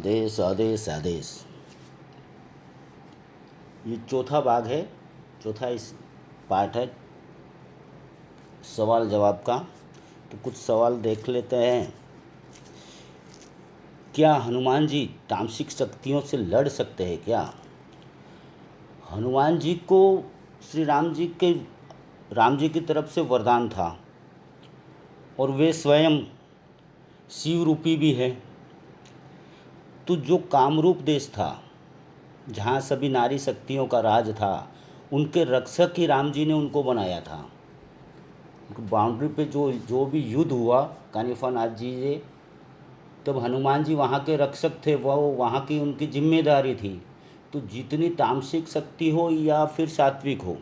आदेश आदेश आदेश। ये चौथा भाग है, चौथा इस पार्ट है सवाल जवाब का। तो कुछ सवाल देख लेते हैं। क्या हनुमान जी तामसिक शक्तियों से लड़ सकते हैं क्या? हनुमान जी को श्री राम जी की तरफ से वरदान था और वे स्वयं शिव रूपी भी है। तो जो कामरूप देश था, जहाँ सभी नारी शक्तियों का राज था, उनके रक्षक ही राम जी ने उनको बनाया था। बाउंड्री पे जो जो भी युद्ध हुआ कानिफानाथ जी से, तब हनुमान जी वहाँ के रक्षक थे, वह वहाँ की उनकी जिम्मेदारी थी। तो जितनी तामसिक शक्ति हो या फिर सात्विक हो,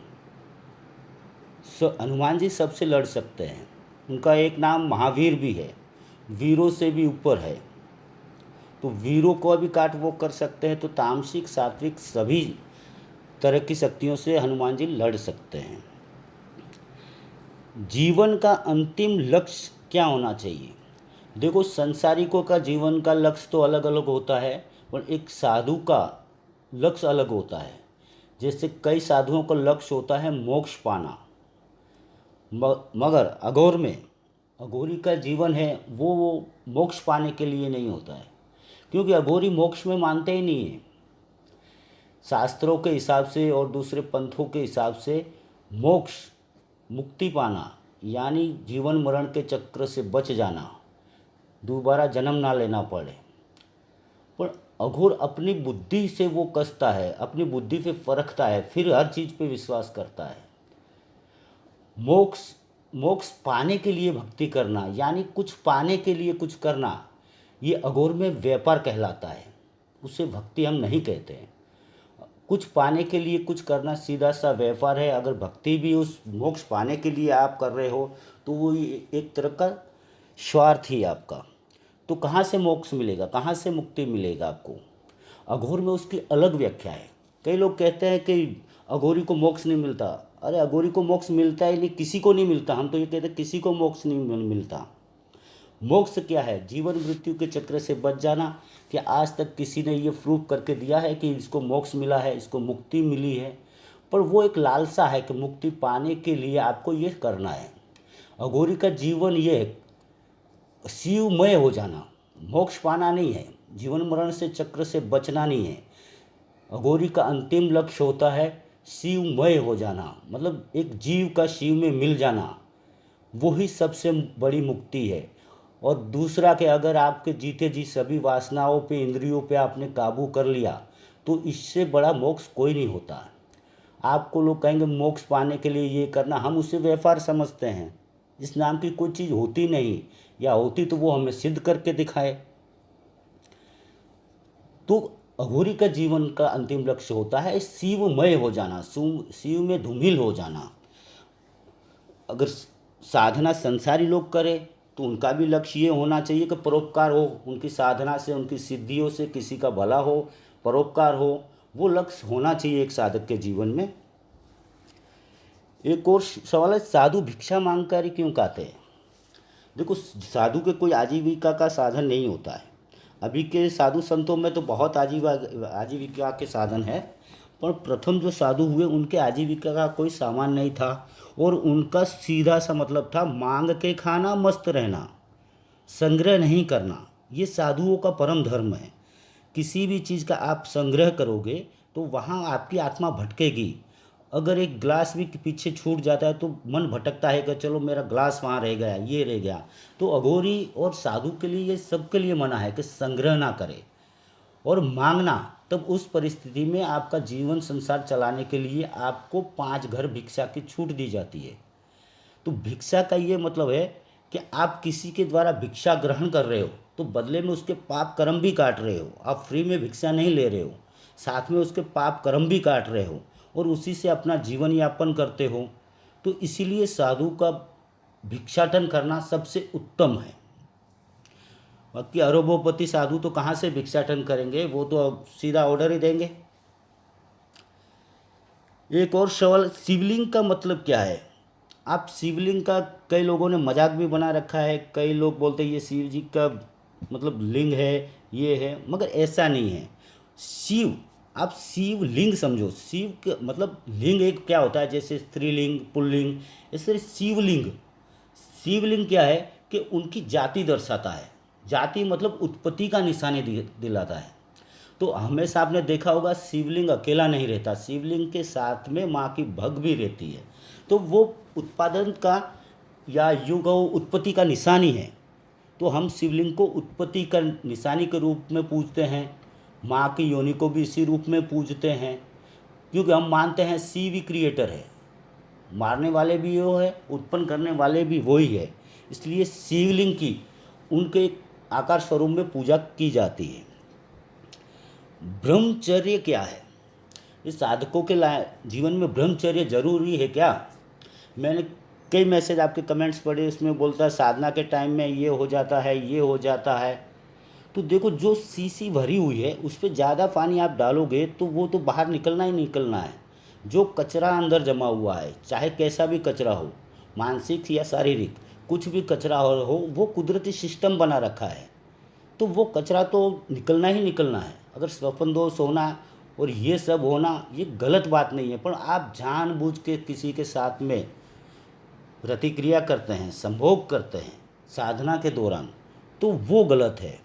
हनुमान जी सबसे लड़ सकते हैं। उनका एक नाम महावीर भी है, वीरों से भी ऊपर है। तो वीरों को भी काट वो कर सकते हैं। तो तामसिक सात्विक सभी तरह की शक्तियों से हनुमान जी लड़ सकते हैं। जीवन का अंतिम लक्ष्य क्या होना चाहिए? देखो, संसारिकों का जीवन का लक्ष्य तो अलग अलग होता है, पर एक साधु का लक्ष्य अलग होता है। जैसे कई साधुओं का लक्ष्य होता है मोक्ष पाना, मगर अघोरी का जीवन है वो मोक्ष पाने के लिए नहीं होता है, क्योंकि अघोरी मोक्ष में मानते ही नहीं है। शास्त्रों के हिसाब से और दूसरे पंथों के हिसाब से मोक्ष, मुक्ति पाना, यानी जीवन मरण के चक्र से बच जाना, दोबारा जन्म ना लेना पड़े। पर अघोर अपनी बुद्धि से वो कसता है, अपनी बुद्धि से परखता है, फिर हर चीज़ पे विश्वास करता है। मोक्ष पाने के लिए भक्ति करना, यानी कुछ पाने के लिए कुछ करना, ये अघोर में व्यापार कहलाता है। उसे भक्ति हम नहीं कहते हैं। कुछ पाने के लिए कुछ करना सीधा सा व्यापार है। अगर भक्ति भी उस मोक्ष पाने के लिए आप कर रहे हो तो वो एक तरह का स्वार्थ ही आपका। तो कहाँ से मोक्ष मिलेगा, कहाँ से मुक्ति मिलेगा आपको? अघोर में उसकी अलग व्याख्या है। कई लोग कहते हैं कि अघोरी को मोक्ष नहीं मिलता। अरे अघोरी को मोक्ष मिलता ही नहीं, किसी को नहीं मिलता। हम तो ये कहते हैं किसी को मोक्ष नहीं मिलता। मोक्ष क्या है? जीवन मृत्यु के चक्र से बच जाना। कि आज तक किसी ने ये प्रूफ करके दिया है कि इसको मोक्ष मिला है, इसको मुक्ति मिली है? पर वो एक लालसा है कि मुक्ति पाने के लिए आपको ये करना है। अघोरी का जीवन ये है शिवमय हो जाना, मोक्ष पाना नहीं है, जीवन मरण से चक्र से बचना नहीं है। अघोरी का अंतिम लक्ष्य होता है शिवमय हो जाना, मतलब एक जीव का शिव में मिल जाना, वही सबसे बड़ी मुक्ति है। और दूसरा कि अगर आपके जीते जी सभी वासनाओं पे, इंद्रियों पे आपने काबू कर लिया, तो इससे बड़ा मोक्ष कोई नहीं होता। आपको लोग कहेंगे मोक्ष पाने के लिए ये करना, हम उसे व्यापार समझते हैं। इस नाम की कोई चीज़ होती नहीं, या होती तो वो हमें सिद्ध करके दिखाए। तो अघोरी का जीवन का अंतिम लक्ष्य होता है शिवमय हो जाना, शिव में धूमिल हो जाना। अगर साधना संसारी लोग करें तो उनका भी लक्ष्य ये होना चाहिए कि परोपकार हो, उनकी साधना से, उनकी सिद्धियों से किसी का भला हो, परोपकार हो। वो लक्ष्य होना चाहिए एक साधक के जीवन में। एक और सवाल है, साधु भिक्षा मांगकर ही क्यों खाते हैं? देखो, साधु के कोई आजीविका का साधन नहीं होता है। अभी के साधु संतों में तो बहुत आजीविका के साधन है, पर प्रथम जो साधु हुए उनके आजीविका का कोई सामान नहीं था, और उनका सीधा सा मतलब था मांग के खाना, मस्त रहना, संग्रह नहीं करना। ये साधुओं का परम धर्म है। किसी भी चीज़ का आप संग्रह करोगे तो वहाँ आपकी आत्मा भटकेगी। अगर एक ग्लास भी पीछे छूट जाता है तो मन भटकता है कि चलो मेरा ग्लास वहाँ रह गया, ये रह गया। तो अघोरी और साधु के लिए, ये सबके लिए मना है कि संग्रह ना करे और मांगना। तब उस परिस्थिति में आपका जीवन संसार चलाने के लिए आपको 5 घर भिक्षा की छूट दी जाती है। तो भिक्षा का ये मतलब है कि आप किसी के द्वारा भिक्षा ग्रहण कर रहे हो तो बदले में उसके पाप कर्म भी काट रहे हो। आप फ्री में भिक्षा नहीं ले रहे हो, साथ में उसके पाप कर्म भी काट रहे हो और उसी से अपना जीवन यापन करते हो। तो इसीलिए साधु का भिक्षाटन करना सबसे उत्तम है। बाकी अरबोपति साधु तो कहाँ से भिक्षाटन करेंगे, वो तो सीधा ऑर्डर ही देंगे। एक और सवाल, शिवलिंग का मतलब क्या है? आप शिवलिंग का कई लोगों ने मजाक भी बना रखा है। कई लोग बोलते हैं ये शिव जी का मतलब लिंग है, ये है, मगर ऐसा नहीं है। शिव, आप शिव लिंग समझो। शिव के मतलब लिंग एक क्या होता है, जैसे स्त्रीलिंग, पुल्लिंग, ऐसे शिवलिंग। शिवलिंग क्या है कि उनकी जाति दर्शाता है। जाति मतलब उत्पत्ति का निशानी दिलाता है। तो हमेशा आपने देखा होगा शिवलिंग अकेला नहीं रहता, शिवलिंग के साथ में माँ की भग भी रहती है। तो वो उत्पादन का या युग उत्पत्ति का निशानी है। तो हम शिवलिंग को उत्पत्ति का निशानी के रूप में पूजते हैं। माँ की योनि को भी इसी रूप में पूजते हैं, क्योंकि हम मानते हैं शिव ही क्रिएटर है। मारने वाले भी वो है, उत्पन्न करने वाले भी वही है। इसलिए शिवलिंग की उनके आकार स्वरूप में पूजा की जाती है। ब्रह्मचर्य क्या है? इस साधकों के जीवन में ब्रह्मचर्य जरूरी है क्या? मैंने कई मैसेज आपके कमेंट्स पढ़े, उसमें बोलता है साधना के टाइम में ये हो जाता है, ये हो जाता है। तो देखो, जो शीशी भरी हुई है उस पर ज़्यादा पानी आप डालोगे तो वो तो बाहर निकलना ही निकलना है। जो कचरा अंदर जमा हुआ है, चाहे कैसा भी कचरा हो, मानसिक या शारीरिक, कुछ भी कचरा हो, वो कुदरती सिस्टम बना रखा है। तो वो कचरा तो निकलना ही निकलना है। अगर स्वप्न दोष होना और ये सब होना, ये गलत बात नहीं है, पर आप जानबूझ के किसी के साथ में प्रतिक्रिया करते हैं, संभोग करते हैं साधना के दौरान, तो वो गलत है।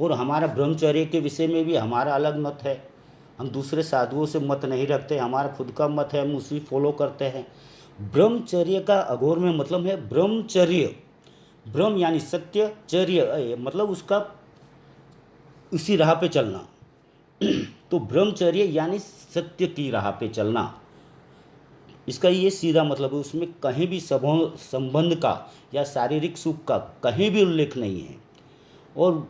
और हमारा ब्रह्मचर्य के विषय में भी हमारा अलग मत है। हम दूसरे साधुओं से मत नहीं रखते, हमारा खुद का मत है, हम उसी फॉलो करते हैं। ब्रह्मचर्य का अघोर में मतलब है ब्रह्मचर्य। ब्रह्म यानी सत्य, चर्य मतलब उसका उसी राह पे चलना। तो ब्रह्मचर्य यानी सत्य की राह पे चलना, इसका ये सीधा मतलब है। उसमें कहीं भी संबंध का या शारीरिक सुख का कहीं भी उल्लेख नहीं है। और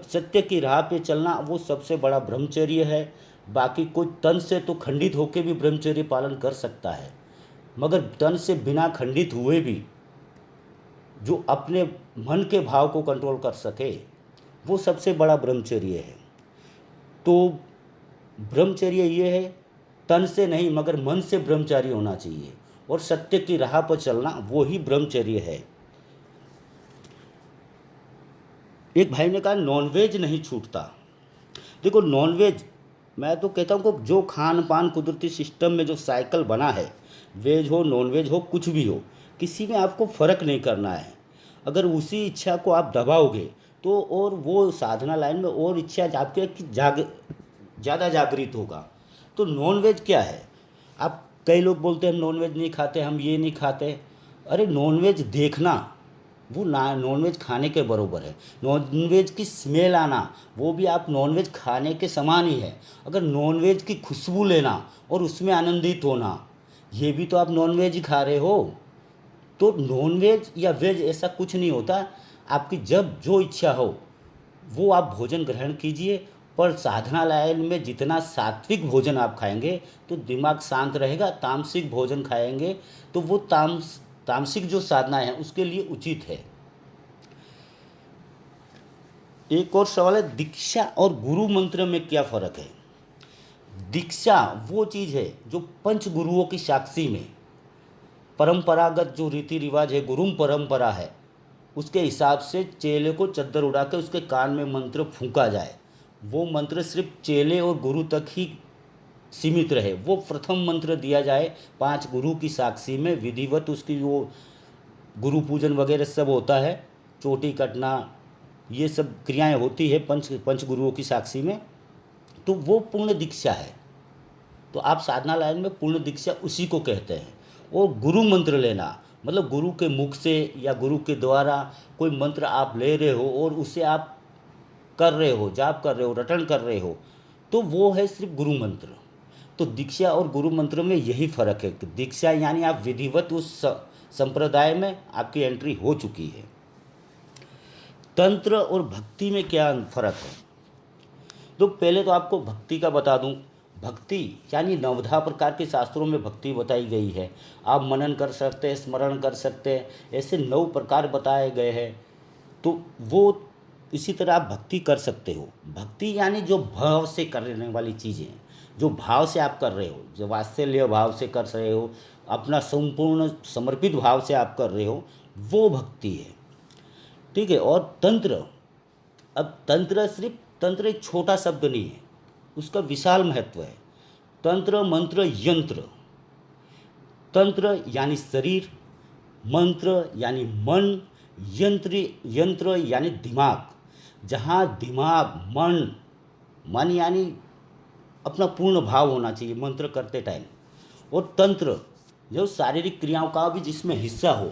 सत्य की राह पे चलना वो सबसे बड़ा ब्रह्मचर्य है। बाकी कोई तन से तो खंडित होकर भी ब्रह्मचर्य पालन कर सकता है, मगर तन से बिना खंडित हुए भी जो अपने मन के भाव को कंट्रोल कर सके, वो सबसे बड़ा ब्रह्मचर्य है। तो ब्रह्मचर्य ये है, तन से नहीं मगर मन से ब्रह्मचारी होना चाहिए, और सत्य की राह पर चलना वो ही ब्रह्मचर्य है। एक भाई ने कहा नॉनवेज नहीं छूटता। देखो, नॉनवेज, मैं तो कहता हूँ कि जो खान पान कुदरती सिस्टम में जो साइकिल बना है, वेज हो नॉनवेज हो कुछ भी हो, किसी में आपको फ़र्क नहीं करना है। अगर उसी इच्छा को आप दबाओगे तो और वो साधना लाइन में और इच्छा आपके ज़्यादा जागृत होगा। तो नॉनवेज क्या है? आप, कई लोग बोलते हैं हम नॉनवेज नहीं खाते, हम ये नहीं खाते। अरे नॉनवेज देखना वो ना नॉनवेज खाने के बराबर है। नॉनवेज की स्मेल आना वो भी आप नॉनवेज खाने के समान ही है। अगर नॉनवेज की खुशबू लेना और उसमें आनंदित होना, ये भी तो आप नॉनवेज ही खा रहे हो। तो नॉनवेज या वेज ऐसा कुछ नहीं होता। आपकी जब जो इच्छा हो वो आप भोजन ग्रहण कीजिए। पर साधना लाइन में जितना सात्विक भोजन आप खाएंगे तो दिमाग शांत रहेगा। तामसिक भोजन खाएंगे तो वो तामसिक जो साधना है उसके लिए उचित है। एक और सवाल है, दीक्षा और गुरु मंत्र में क्या फ़र्क है? दीक्षा वो चीज़ है जो पंच गुरुओं की साक्षी में, परंपरागत जो रीति रिवाज है, गुरु परंपरा है, उसके हिसाब से चेले को चद्दर उड़ा के उसके कान में मंत्र फूंका जाए। वो मंत्र सिर्फ चेले और गुरु तक ही सीमित रहे। वो प्रथम मंत्र दिया जाए 5 गुरु की साक्षी में, विधिवत उसकी वो गुरु पूजन वगैरह सब होता है, चोटी कटना, ये सब क्रियाएं होती है पंच गुरुओं की साक्षी में। तो वो पूर्ण दीक्षा है। तो आप साधना लाइन में पूर्ण दीक्षा उसी को कहते हैं। और गुरु मंत्र लेना मतलब गुरु के मुख से या गुरु के द्वारा कोई मंत्र आप ले रहे हो और उसे आप कर रहे हो, जाप कर रहे हो, रटन कर रहे हो, तो वो है सिर्फ गुरु मंत्र। तो दीक्षा और गुरु मंत्र में यही फ़र्क है कि दीक्षा यानी आप विधिवत उस संप्रदाय में आपकी एंट्री हो चुकी है। तंत्र और भक्ति में क्या फ़र्क है? तो पहले तो आपको भक्ति का बता दूं। भक्ति यानी 9 प्रकार के शास्त्रों में भक्ति बताई गई है। आप मनन कर सकते हैं, स्मरण कर सकते हैं, ऐसे 9 प्रकार बताए गए हैं। तो वो इसी तरह आप भक्ति कर सकते हो। भक्ति यानी जो भाव से करने वाली चीज़ें, जो भाव से आप कर रहे हो, जो वात्सल्य भाव से कर रहे हो, अपना संपूर्ण समर्पित भाव से आप कर रहे हो, वो भक्ति है। ठीक है। और तंत्र, अब तंत्र सिर्फ तंत्र एक छोटा शब्द नहीं है, उसका विशाल महत्व है। तंत्र मंत्र यंत्र, तंत्र यानी शरीर, मंत्र यानी मन, यंत्र यंत्र यानी दिमाग। जहाँ दिमाग मन, मन यानी अपना पूर्ण भाव होना चाहिए मंत्र करते टाइम, और तंत्र जो शारीरिक क्रियाओं का भी जिसमें हिस्सा हो,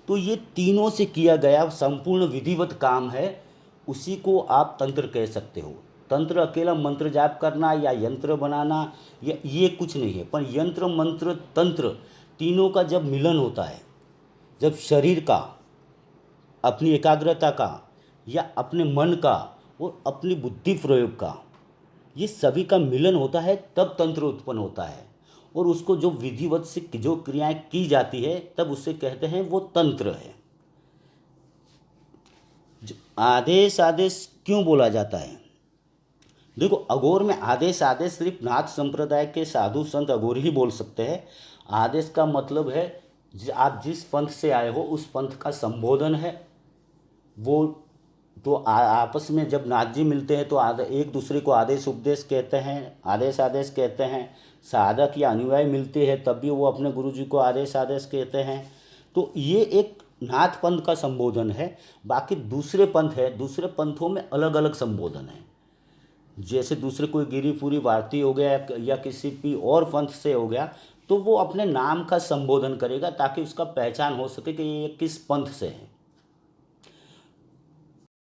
तो ये तीनों से किया गया संपूर्ण विधिवत काम है, उसी को आप तंत्र कह सकते हो। तंत्र अकेला मंत्र जाप करना या यंत्र बनाना ये कुछ नहीं है, पर यंत्र मंत्र तंत्र तीनों का जब मिलन होता है, जब शरीर का, अपनी एकाग्रता का, या अपने मन का और अपनी बुद्धि प्रयोग का, ये सभी का मिलन होता है, तब तंत्र उत्पन्न होता है। और उसको जो विधिवत से जो क्रियाएं की जाती है, तब उसे कहते हैं वो तंत्र है। आदेश आदेश क्यों बोला जाता है? देखो, अघोर में आदेश आदेश सिर्फ नाथ संप्रदाय के साधु संत अघोर ही बोल सकते हैं। आदेश का मतलब है आप जिस पंथ से आए हो उस पंथ का संबोधन है वो। तो आपस में जब नाथ जी मिलते हैं तो एक दूसरे को आदेश उपदेश कहते हैं, आदेश आदेश कहते हैं। साधक या अनुयायी मिलते हैं तब भी वो अपने गुरु जी को आदेश आदेश कहते हैं। तो ये एक नाथ पंथ का संबोधन है। बाकी दूसरे पंथ है, दूसरे पंथों में अलग अलग संबोधन है। जैसे दूसरे कोई गिरिपुरी भारती हो गया या किसी भी और पंथ से हो गया, तो वो अपने नाम का संबोधन करेगा ताकि उसका पहचान हो सके कि ये किस पंथ से है।